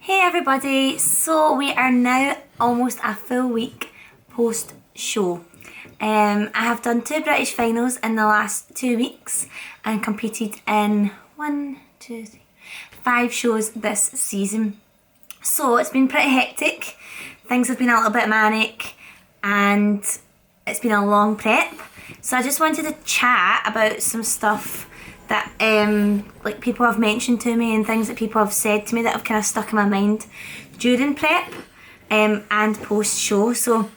Hey everybody, so we are now almost a full week post show. I have done 2 British finals in the last 2 weeks and competed in 5 shows this season. So it's been pretty hectic, things have been a little bit manic and it's been a long prep. So I just wanted to chat about some stuff that like people have mentioned to me and things that people have said to me that have kind of stuck in my mind during prep and post show. So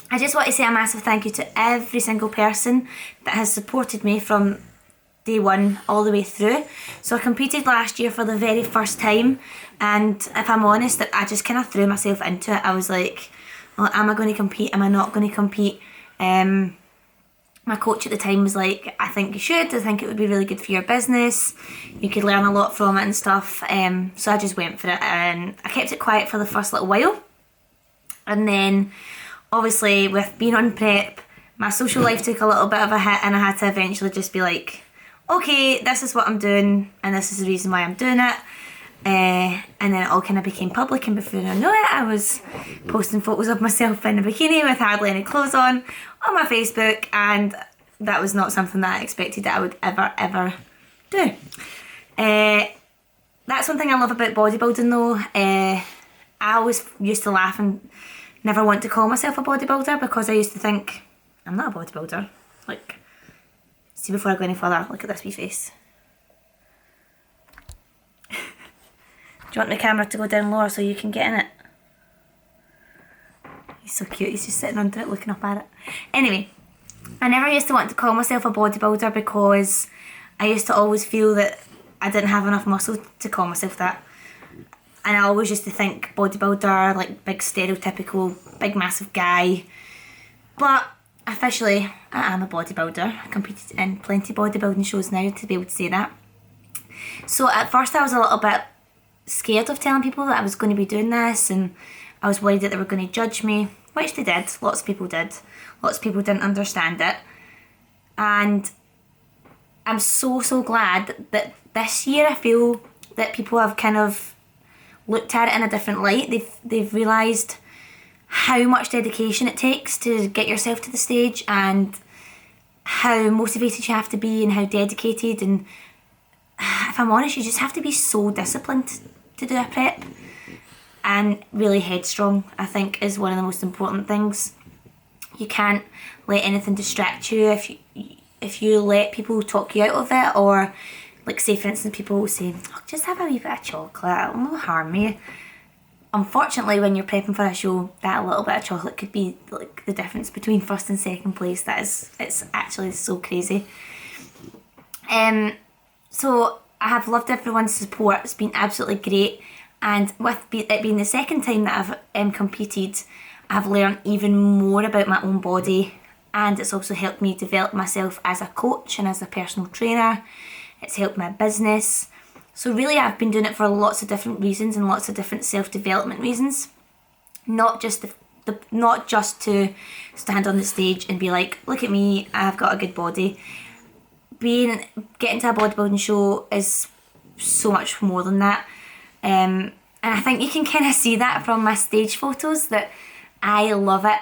I just want to say a massive thank you to every single person that has supported me from day one all the way through. So I competed last year for the very first time, and if I'm honest, that I just kind of threw myself into it. I was like, well, am I going to compete? Am I not going to compete? My coach at the time was like, I think you should. I think it would be really good for your business. You could learn a lot from it and stuff. So I just went for it, and I kept it quiet for the first little while. And then, obviously, with being on prep, my social life took a little bit of a hit, and I had to eventually just be like, okay, this is what I'm doing, and this is the reason why I'm doing it. And then it all kind of became public, and before I know it, I was posting photos of myself in a bikini with hardly any clothes on my Facebook, and that was not something that I expected that I would ever do. That's one thing I love about bodybuilding though. I always used to laugh and never want to call myself a bodybuilder, because I used to think, I'm not a bodybuilder. Like, see, before I go any further, look at this wee face. Do you want the camera to go down lower so you can get in it? He's so cute, he's just sitting under it looking up at it. Anyway, I never used to want to call myself a bodybuilder because I used to always feel that I didn't have enough muscle to call myself that. And I always used to think bodybuilder, like big stereotypical, big massive guy. But officially, I am a bodybuilder. I competed in plenty of bodybuilding shows now to be able to say that. So at first I was a little bit scared of telling people that I was going to be doing this, and I was worried that they were going to judge me, which they did. Lots of people did. Lots of people didn't understand it. And I'm so glad that this year I feel that people have kind of looked at it in a different light. They've realised how much dedication it takes to get yourself to the stage, and how motivated you have to be, and how dedicated, and if I'm honest, you just have to be so disciplined to do a prep, and really headstrong, I think, is one of the most important things. You can't let anything distract you. If you let people talk you out of it, or like, say for instance, people will say, oh, just have a wee bit of chocolate, it'll not harm you. Unfortunately, when you're prepping for a show, that little bit of chocolate could be like the difference between first and second place. It's actually so crazy. So I have loved everyone's support. It's been absolutely great, and with it being the second time that I've competed, I've learned even more about my own body, and it's also helped me develop myself as a coach and as a personal trainer. It's helped my business. So really, I've been doing it for lots of different reasons and lots of different self-development reasons, not just not just to stand on the stage and be like, look at me, I've got a good body. Getting to a bodybuilding show is so much more than that, and I think you can kind of see that from my stage photos, that I love it.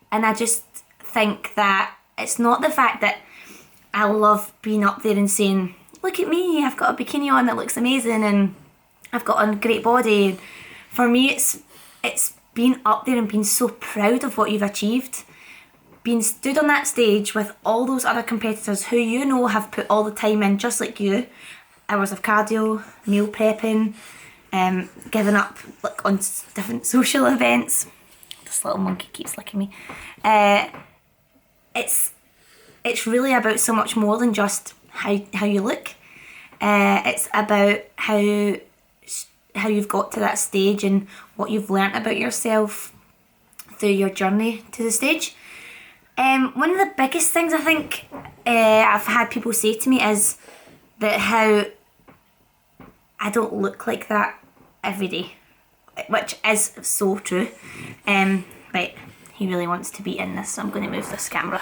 And I just think that it's not the fact that I love being up there and saying, look at me, I've got a bikini on that looks amazing and I've got a great body. For me, it's being up there and being so proud of what you've achieved. Being stood on that stage with all those other competitors who you know have put all the time in, just like you. Hours of cardio, meal prepping, giving up like on different social events. This little monkey keeps licking me. It's really about so much more than just how you look. It's about how you've got to that stage and what you've learnt about yourself through your journey to the stage. One of the biggest things I think I've had people say to me is that how I don't look like that every day, which is so true. Right, he really wants to be in this, so I'm going to move this camera.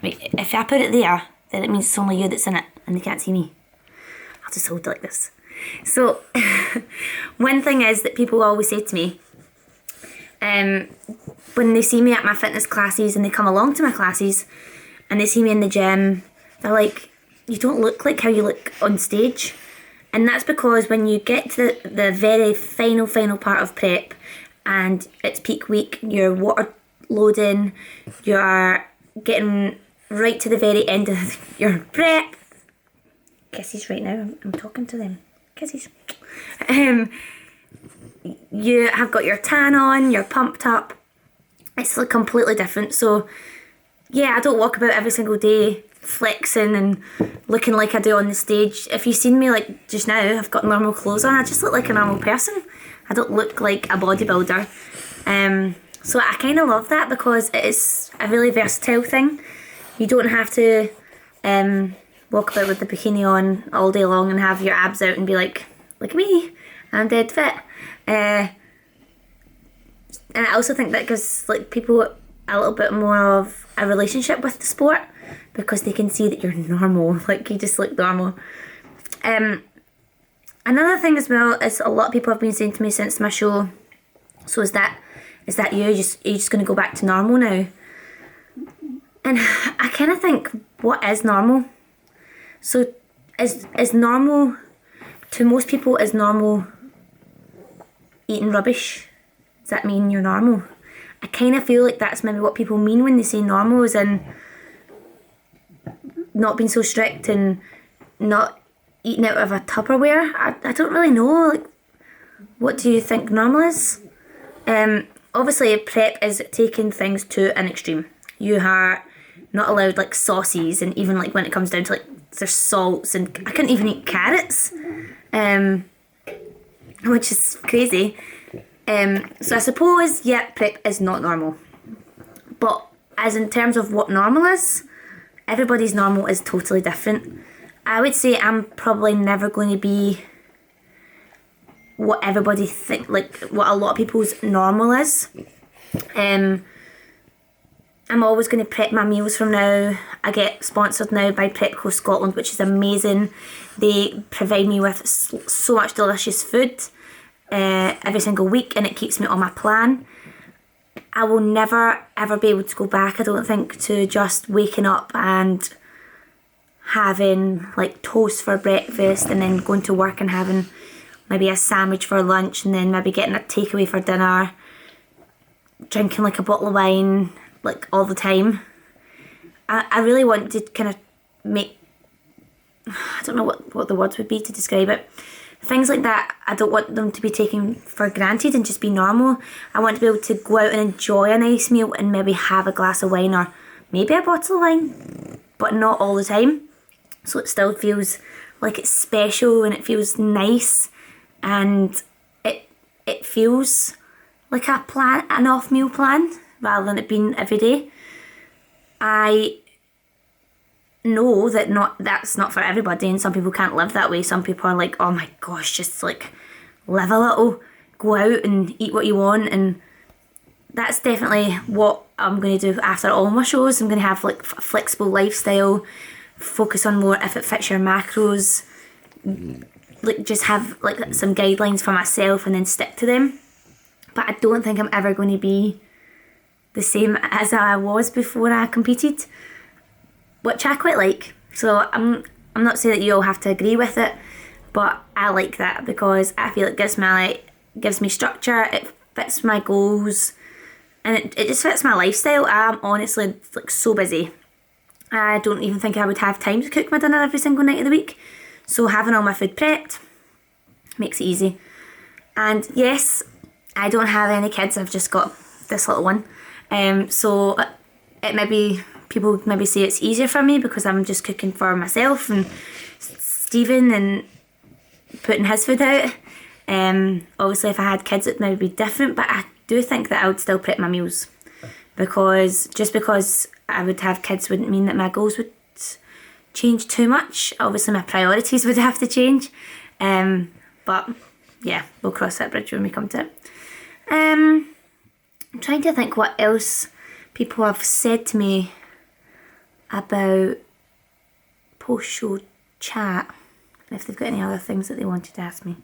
Right, if I put it there, then it means it's only you that's in it and they can't see me. I'll just hold it like this. So, one thing is that people always say to me, when they see me at my fitness classes and they come along to my classes and they see me in the gym, they're like, you don't look like how you look on stage. And that's because when you get to the very final part of prep and it's peak week, you're water loading, you're getting right to the very end of your prep. Kisses right now, I'm talking to them. Kisses. You have got your tan on, you're pumped up. It's like completely different. So yeah, I don't walk about every single day flexing and looking like I do on the stage. If you've seen me like just now, I've got normal clothes on. I just look like a normal person. I don't look like a bodybuilder. So I kind of love that because it is a really versatile thing. You don't have to walk about with the bikini on all day long and have your abs out and be like, look at me, I'm dead fit. And I also think that gives like people a little bit more of a relationship with the sport because they can see that you're normal, like you just look normal. Another thing as well is a lot of people have been saying to me since my show, so is that you're just going to go back to normal now? And I kind of think, what is normal? So is normal, to most people, is normal eating rubbish? Does that mean you're normal? I kind of feel like that's maybe what people mean when they say normal, is in not being so strict and not eating out of a Tupperware. I don't really know, like, what do you think normal is? Obviously prep is taking things to an extreme. You are not allowed like sauces, and even like when it comes down to like there's salts, and I couldn't even eat carrots, which is crazy. So I suppose, yeah, prep is not normal. But as in terms of what normal is, everybody's normal is totally different. I would say I'm probably never going to be what everybody think, like what a lot of people's normal is. I'm always going to prep my meals from now. I get sponsored now by Prepco Scotland, which is amazing. They provide me with so much delicious food every single week, and it keeps me on my plan. I will never ever be able to go back, I don't think, to just waking up and having like toast for breakfast and then going to work and having maybe a sandwich for lunch and then maybe getting a takeaway for dinner, drinking like a bottle of wine like all the time. I really want to kind of make, I don't know what the words would be to describe it. Things like that, I don't want them to be taken for granted and just be normal. I want to be able to go out and enjoy a nice meal and maybe have a glass of wine or maybe a bottle of wine, but not all the time. So it still feels like it's special and it feels nice, and it feels like an off meal plan rather than it being every day. I know that that's not for everybody, and some people can't live that way. Some people are like, oh my gosh, just like live a little, go out and eat what you want, and that's definitely what I'm going to do after all my shows. I'm going to have like a flexible lifestyle, focus on more if it fits your macros, like just have like some guidelines for myself and then stick to them. But I don't think I'm ever going to be the same as I was before I competed, which I quite like. So I'm not saying that you all have to agree with it, but I like that because I feel it gives me structure, it fits my goals, and it just fits my lifestyle. I'm honestly like so busy. I don't even think I would have time to cook my dinner every single night of the week. So having all my food prepped makes it easy. And yes, I don't have any kids, I've just got this little one. So it maybe people maybe say it's easier for me because I'm just cooking for myself and Stephen and putting his food out. Obviously if I had kids it might be different, but I do think that I would still prep my meals, because just because I would have kids wouldn't mean that my goals would change too much. Obviously my priorities would have to change, but yeah, we'll cross that bridge when we come to it. I'm trying to think what else people have said to me about post-show chat. if they've got any other things that they wanted to ask me.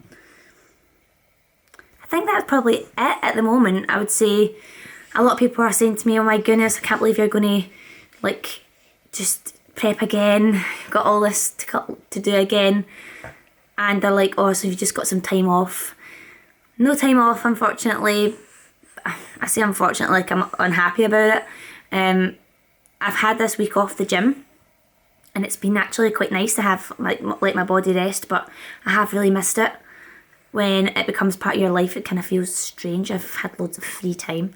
I think that's probably it at the moment. I would say a lot of people are saying to me, oh my goodness, I can't believe you're going to like just prep again, got all this to do again. And they're like, oh, so you've just got some time off. No time off, unfortunately. I say unfortunately, like I'm unhappy about it. I've had this week off the gym, and it's been actually quite nice to have like let my body rest, but I have really missed it. When it becomes part of your life, it kind of feels strange. I've had loads of free time.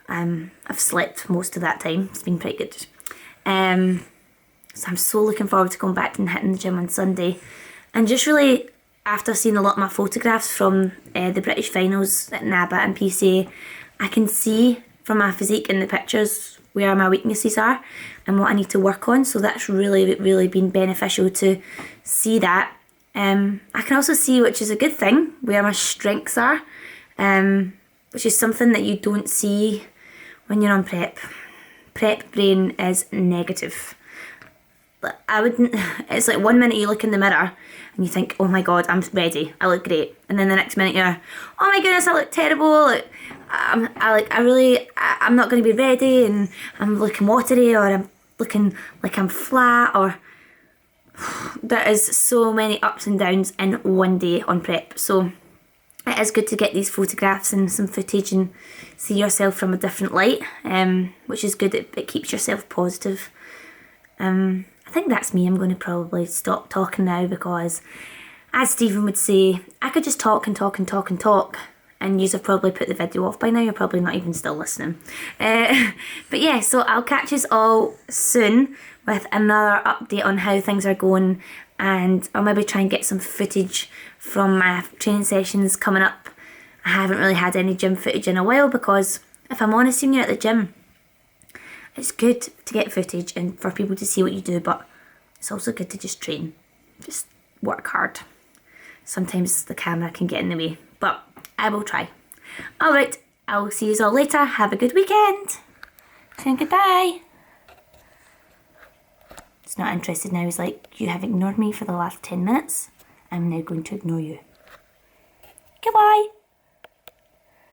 I've slept most of that time. It's been pretty good. So I'm so looking forward to going back and hitting the gym on Sunday. And just really, after seeing a lot of my photographs from the British finals at Nabba and PCA, I can see from my physique in the pictures where my weaknesses are and what I need to work on. So that's really, really been beneficial to see that. I can also see, which is a good thing, where my strengths are, which is something that you don't see when you're on prep. Prep brain is negative. It's like 1 minute you look in the mirror and you think, oh my god, I'm ready, I look great, and then the next minute you're, oh my goodness, I look terrible, like, I'm not going to be ready, and I'm looking watery, or I'm looking like I'm flat, or there is so many ups and downs in one day on prep. So it is good to get these photographs and some footage and see yourself from a different light, which is good. It keeps yourself positive. I think that's me. I'm going to probably stop talking now because, as Stephen would say, I could just talk and talk and talk and talk, and you've probably put the video off by now. You're probably not even still listening. But yeah, so I'll catch us all soon with another update on how things are going, and I'll maybe try and get some footage from my training sessions coming up. I haven't really had any gym footage in a while because, if I'm honest, when you're at the gym, it's good to get footage and for people to see what you do, but it's also good to just train, just work hard. Sometimes the camera can get in the way, but I will try. Alright, I will see you all later. Have a good weekend. Saying goodbye. It's not interested now. He's like, you have ignored me for the last 10 minutes. I'm now going to ignore you. Goodbye.